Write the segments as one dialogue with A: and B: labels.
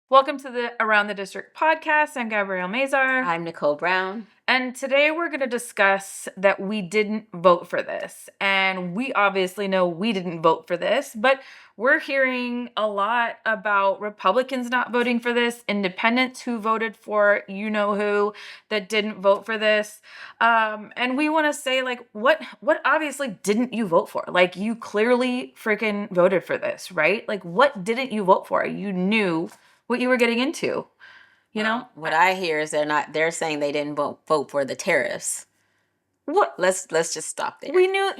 A: Welcome to the Around the District podcast. I'm Gabrielle Mazar.
B: I'm Nicole Brown.
A: And today we're going to discuss that we didn't vote for this. And we obviously know we didn't vote for this, but we're hearing a lot about Republicans not voting for this, independents who voted for you know who that didn't vote for this. And we want to say, like, what obviously didn't you vote for? Like, you clearly freaking voted for this, right? Like, what didn't you vote for? You knew what you were getting into. You know?
B: What I hear is they're saying they didn't vote for the tariffs.
A: What?
B: Let's just stop there.
A: We knew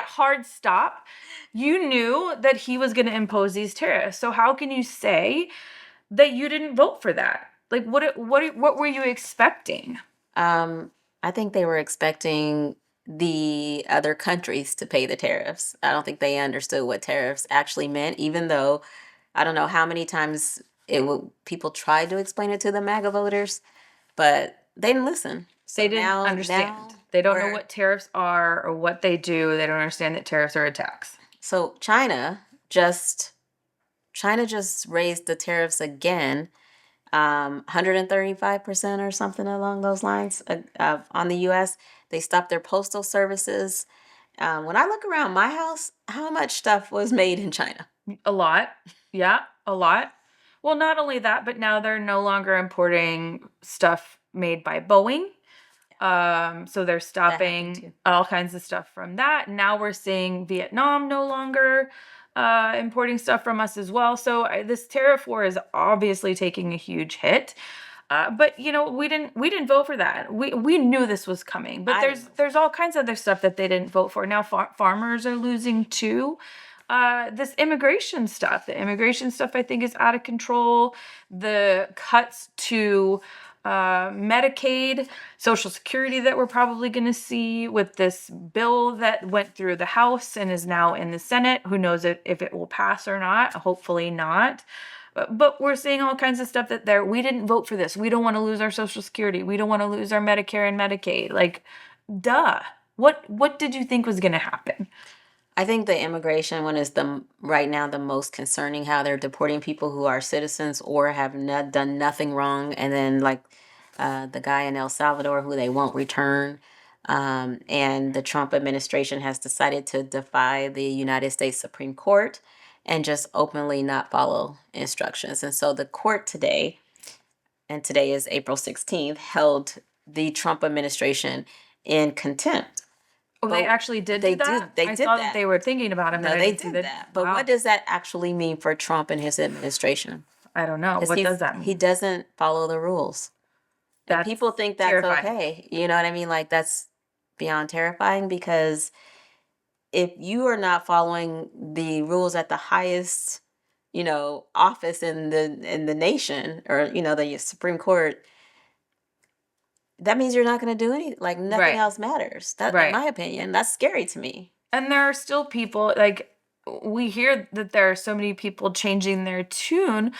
A: hard stop. You knew that he was going to impose these tariffs. So how can you say that you didn't vote for that? Like, what were you expecting?
B: I think they were expecting the other countries to pay the tariffs. I don't think they understood what tariffs actually meant, even though I don't know how many times people tried to explain it to the MAGA voters, but they didn't listen.
A: So they didn't understand. They don't know what tariffs are or what they do. They don't understand that tariffs are a tax.
B: So China just raised the tariffs again, 135% or something along those lines on the U.S. They stopped their postal services. When I look around my house, how much stuff was made in China?
A: A lot. Yeah, a lot. Well, not only that, but now they're no longer importing stuff made by Boeing. So they're stopping all kinds of stuff from that. Now we're seeing Vietnam no longer importing stuff from us as well. So this tariff war is obviously taking a huge hit. But we didn't vote for that. We knew this was coming. But there's all kinds of other stuff that they didn't vote for. Now farmers are losing too. The immigration stuff, I think, is out of control. The cuts to Medicaid, Social Security that we're probably going to see with this bill that went through the House and is now in the Senate. Who knows if it will pass or not? Hopefully not. But we're seeing all kinds of stuff that we didn't vote for this. We don't want to lose our Social Security. We don't want to lose our Medicare and Medicaid. Like, duh. What did you think was going to happen?
B: I think the immigration one is right now the most concerning, how they're deporting people who are citizens or have done nothing wrong. And then like the guy in El Salvador who they won't return. And the Trump administration has decided to defy the United States Supreme Court and just openly not follow instructions. And so the court today, and today is April 16th, held the Trump administration in contempt.
A: Oh, they actually did do that? I saw that they were thinking about it.
B: No, they did that. But what does that actually mean for Trump and his administration?
A: I don't know. What does that mean?
B: He doesn't follow the rules. And people think that's terrifying. Okay. You know what I mean? Like, that's beyond terrifying, because if you are not following the rules at the highest, office in the nation, or, the Supreme Court, that means you're not going to do anything. Like, nothing else matters. That's in my opinion. That's scary to me.
A: And there are still people, like, we hear that there are so many people changing their tune,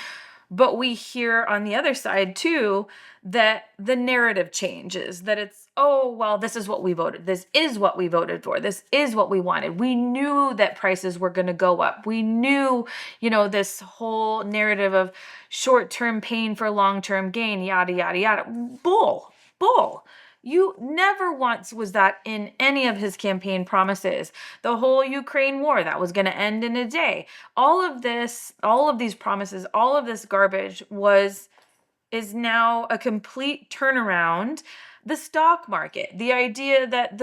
A: but we hear on the other side too that the narrative changes, that it's, oh, well, this is what we voted. This is what we voted for. This is what we wanted. We knew that prices were going to go up. We knew, this whole narrative of short-term pain for long-term gain, yada, yada, yada. Bull. You never once was that in any of his campaign promises. The whole Ukraine war, that was going to end in a day. All of these promises, all of this garbage is now a complete turnaround. The stock market, the idea that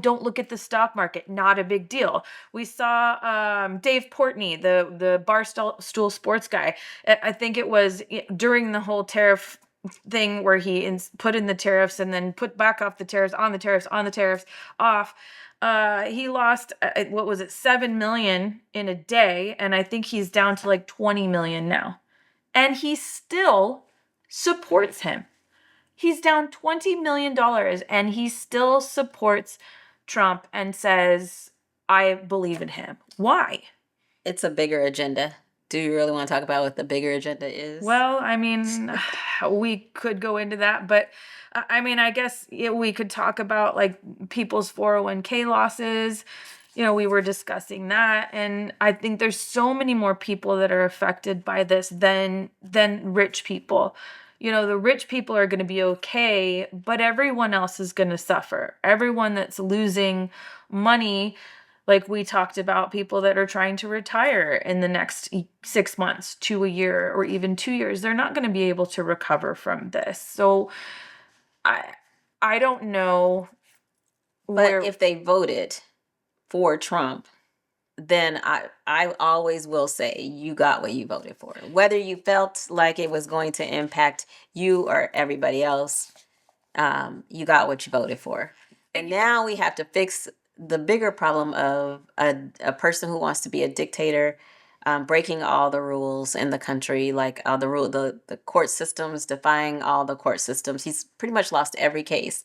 A: don't look at the stock market, not a big deal. We saw Dave Portnoy, the Barstool Sports guy. I think it was during the whole tariff thing where he put in the tariffs and then put back off the tariffs, on the tariffs, off. He lost, what was it, 7 million in a day. And I think he's down to like 20 million now. And he still supports him. He's down $20 million and he still supports Trump and says, I believe in him. Why?
B: It's a bigger agenda. Do you really want to talk about what the bigger agenda is?
A: Well, I mean, we could go into that, but I mean, I guess we could talk about like people's 401k losses. we were discussing that, and I think there's so many more people that are affected by this than rich people. The rich people are going to be okay, but everyone else is going to suffer. Everyone that's losing money, like we talked about, people that are trying to retire in the next 6 months to a year or even 2 years, they're not going to be able to recover from this. So I I don't know
B: But
A: where.
B: if they voted for Trump, then I always will say you got what you voted for. Whether you felt like it was going to impact you or everybody else, you got what you voted for. And now we have to fix the bigger problem of a person who wants to be a dictator, breaking all the rules in the country, like the court systems, defying all the court systems. He's pretty much lost every case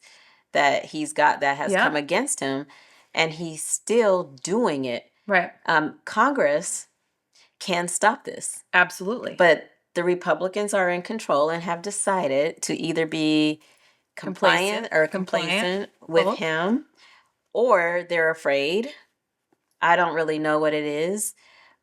B: that he's got that has come
A: Yeah.
B: against him, and he's still doing it.
A: Right.
B: Congress can stop this,
A: Absolutely.
B: but the Republicans are in control and have decided to either be compliant or complacent with
A: both.
B: him, or they're afraid. I don't really know what it is,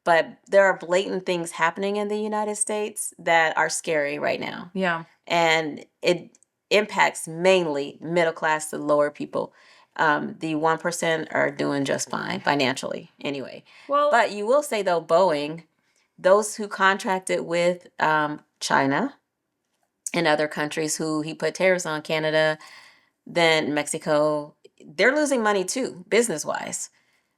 B: but there are blatant things happening in the United States that are scary right now.
A: Yeah.
B: And it impacts mainly middle class to lower people. The 1% are doing just fine financially anyway.
A: Well,
B: But you will say, though, Boeing, those who contracted with China and other countries who he put tariffs on, Canada, then Mexico, they're losing money too, business wise.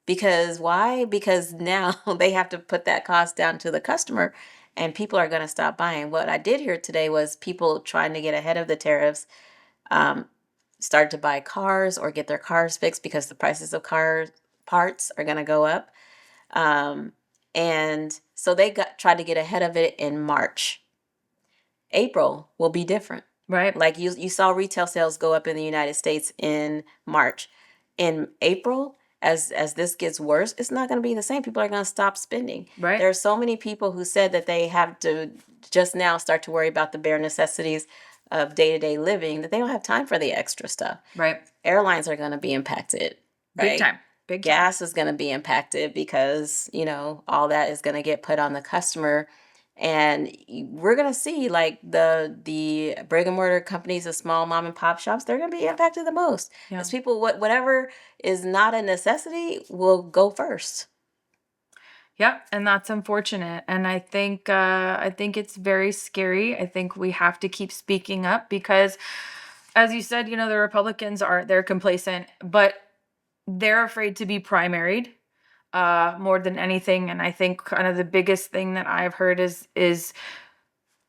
B: Because why? Because now they have to put that cost down to the customer, and people are going to stop buying. What I did hear today was people trying to get ahead of the tariffs, start to buy cars or get their cars fixed because the prices of car parts are going to go up. And so they tried to get ahead of it in March. April will be different.
A: right.
B: Like you saw retail sales go up in the United States in March. In April, as this gets worse, it's not going to be the same. People are going to stop spending.
A: Right.
B: There are so many people who said that they have to just now start to worry about the bare necessities of day-to-day living, that they don't have time for the extra stuff.
A: Right.
B: Airlines are going to be impacted. Right?
A: Big time. Big time.
B: Gas is going to be impacted because, all that is going to get put on the customer. And we're going to see like the brick and mortar companies, the small mom and pop shops, they're going to be impacted the most.
A: Yeah.
B: As people, whatever is not a necessity will go first.
A: Yeah, and that's unfortunate. And I think it's very scary. I think we have to keep speaking up because, as you said, the Republicans they're complacent, but they're afraid to be primaried more than anything. And I think kind of the biggest thing that I've heard is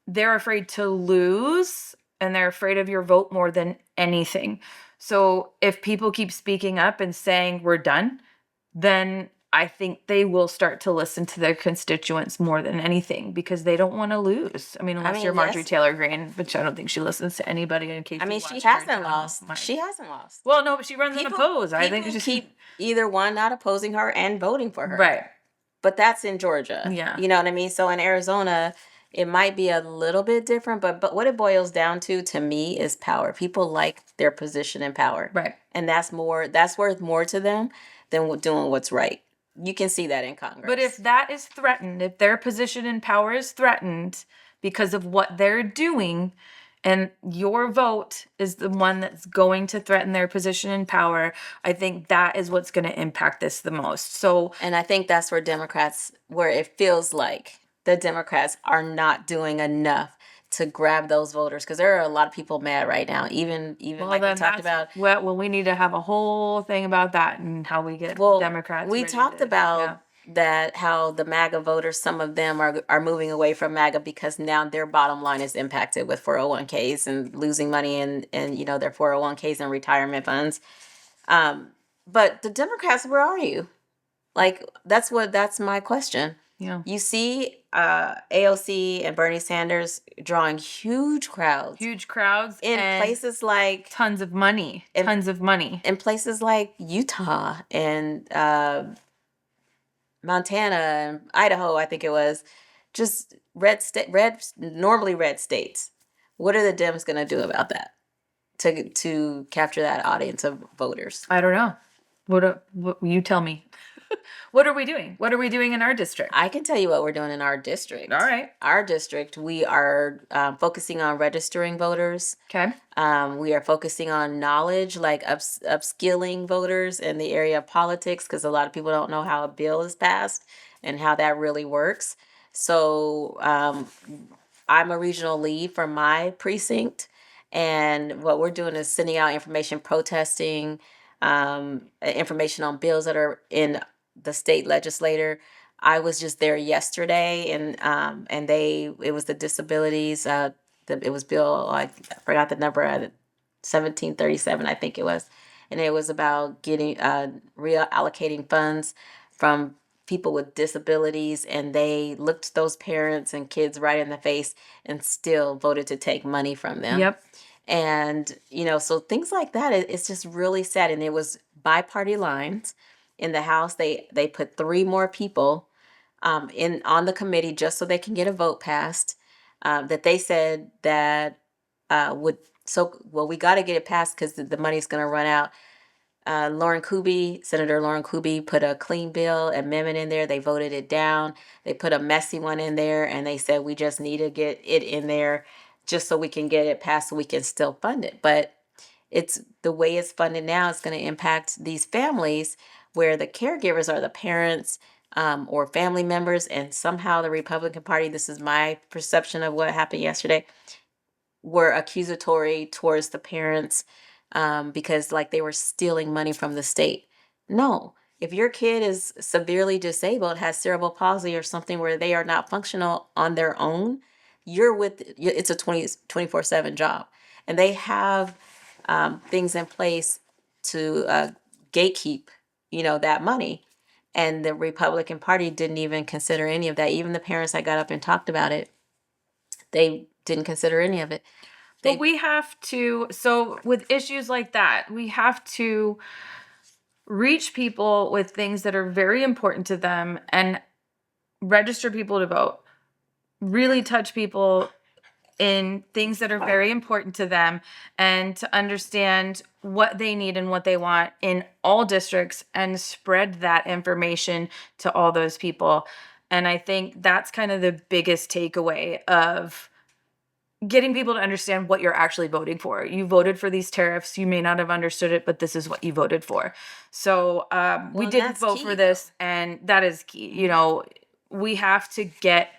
A: they're afraid to lose, and they're afraid of your vote more than anything. So if people keep speaking up and saying we're done, then I think they will start to listen to their constituents more than anything because they don't want to lose. I mean, unless you're Marjorie
B: yes.
A: Taylor Greene, which I don't think she listens to anybody in case.
B: I mean, she hasn't lost. She hasn't lost.
A: Well, no, but she runs unopposed. I think
B: People keep either one not opposing her and voting for her.
A: right.
B: But that's in Georgia.
A: Yeah.
B: You know what I mean? So in Arizona, it might be a little bit different, but what it boils down to me, is power. People like their position in power.
A: Right.
B: And that's worth more to them than doing what's right. You can see that in Congress.
A: But if that is threatened, if their position in power is threatened because of what they're doing, and your vote is the one that's going to threaten their position in power, I think that is what's going to impact this the most. So,
B: and I think that's where it feels like the Democrats are not doing enough to grab those voters, because there are a lot of people mad right now. Even like we talked about.
A: Well, we need to have a whole thing about that and how we get Democrats.
B: We talked about that, how the MAGA voters, some of them are moving away from MAGA because now their bottom line is impacted with 401ks and losing money in their 401ks and retirement funds. But the Democrats, where are you? Like, that's my question.
A: Yeah.
B: You see AOC and Bernie Sanders drawing huge crowds. In places like...
A: Tons of money.
B: In places like Utah and Montana and Idaho, I think it was. Just normally red states. What are the Dems going to do about that to capture that audience of voters?
A: I don't know. What you tell me. What are we doing? What are we doing in our district?
B: I can tell you what we're doing in our district.
A: All right.
B: Our district, we are focusing on registering voters.
A: Okay.
B: We are focusing on knowledge, like upskilling voters in the area of politics, because a lot of people don't know how a bill is passed and how that really works. So I'm a regional lead for my precinct, and what we're doing is sending out information, protesting, information on bills that are in the state legislature. I was just there yesterday, and it was the disabilities. It was bill, I forgot the number, 1737, I think it was, and it was about getting reallocating funds from people with disabilities, and they looked those parents and kids right in the face and still voted to take money from them.
A: Yep.
B: And so things like that, it's just really sad. And it was by party lines. In the House, they put three more people in on the committee just so they can get a vote passed, that they said that would so well, we got to get it passed because the money's going to run out. Senator Lauren Kuby put a clean bill amendment in there. They voted it down. They put a messy one in there, and they said we just need to get it in there just so we can get it passed so we can still fund it. But it's the way it's funded now is going to impact these families where the caregivers are the parents, or family members, and somehow the Republican Party, this is my perception of what happened yesterday, were accusatory towards the parents, because like they were stealing money from the state. No, if your kid is severely disabled, has cerebral palsy or something where they are not functional on their own, it's a 24/7 job. And they have things in place to gatekeep, that money. And the Republican Party didn't even consider any of that. Even the parents that got up and talked about it, they didn't consider any of it.
A: But we have to, so with issues like that, we have to reach people with things that are very important to them and register people to vote. Really touch people in things that are very important to them, and to understand what they need and what they want in all districts and spread that information to all those people. And I think that's kind of the biggest takeaway of getting people to understand what you're actually voting for. You voted for these tariffs. You may not have understood it, but this is what you voted for. So we
B: Well,
A: did
B: that's
A: vote
B: key,
A: for this, and that is key. We have to get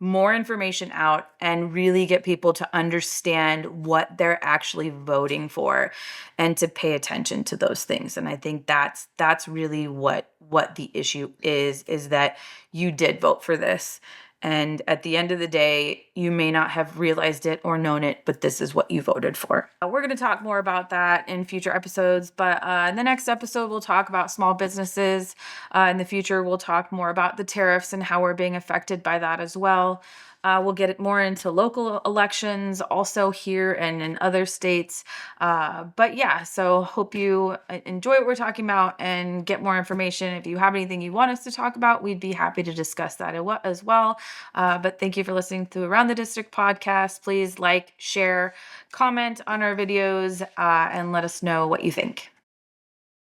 A: more information out and really get people to understand what they're actually voting for, and to pay attention to those things. And I think that's really what the issue is that you did vote for this. And at the end of the day, you may not have realized it or known it, but this is what you voted for. We're going to talk more about that in future episodes. But in the next episode, we'll talk about small businesses. In the future, we'll talk more about the tariffs and how we're being affected by that as well. We'll get more into local elections also here and in other states. But yeah, so hope you enjoy what we're talking about and get more information. If you have anything you want us to talk about, we'd be happy to discuss that as well. But thank you for listening to Around the District podcast. Please like, share, comment on our videos, and let us know what you think.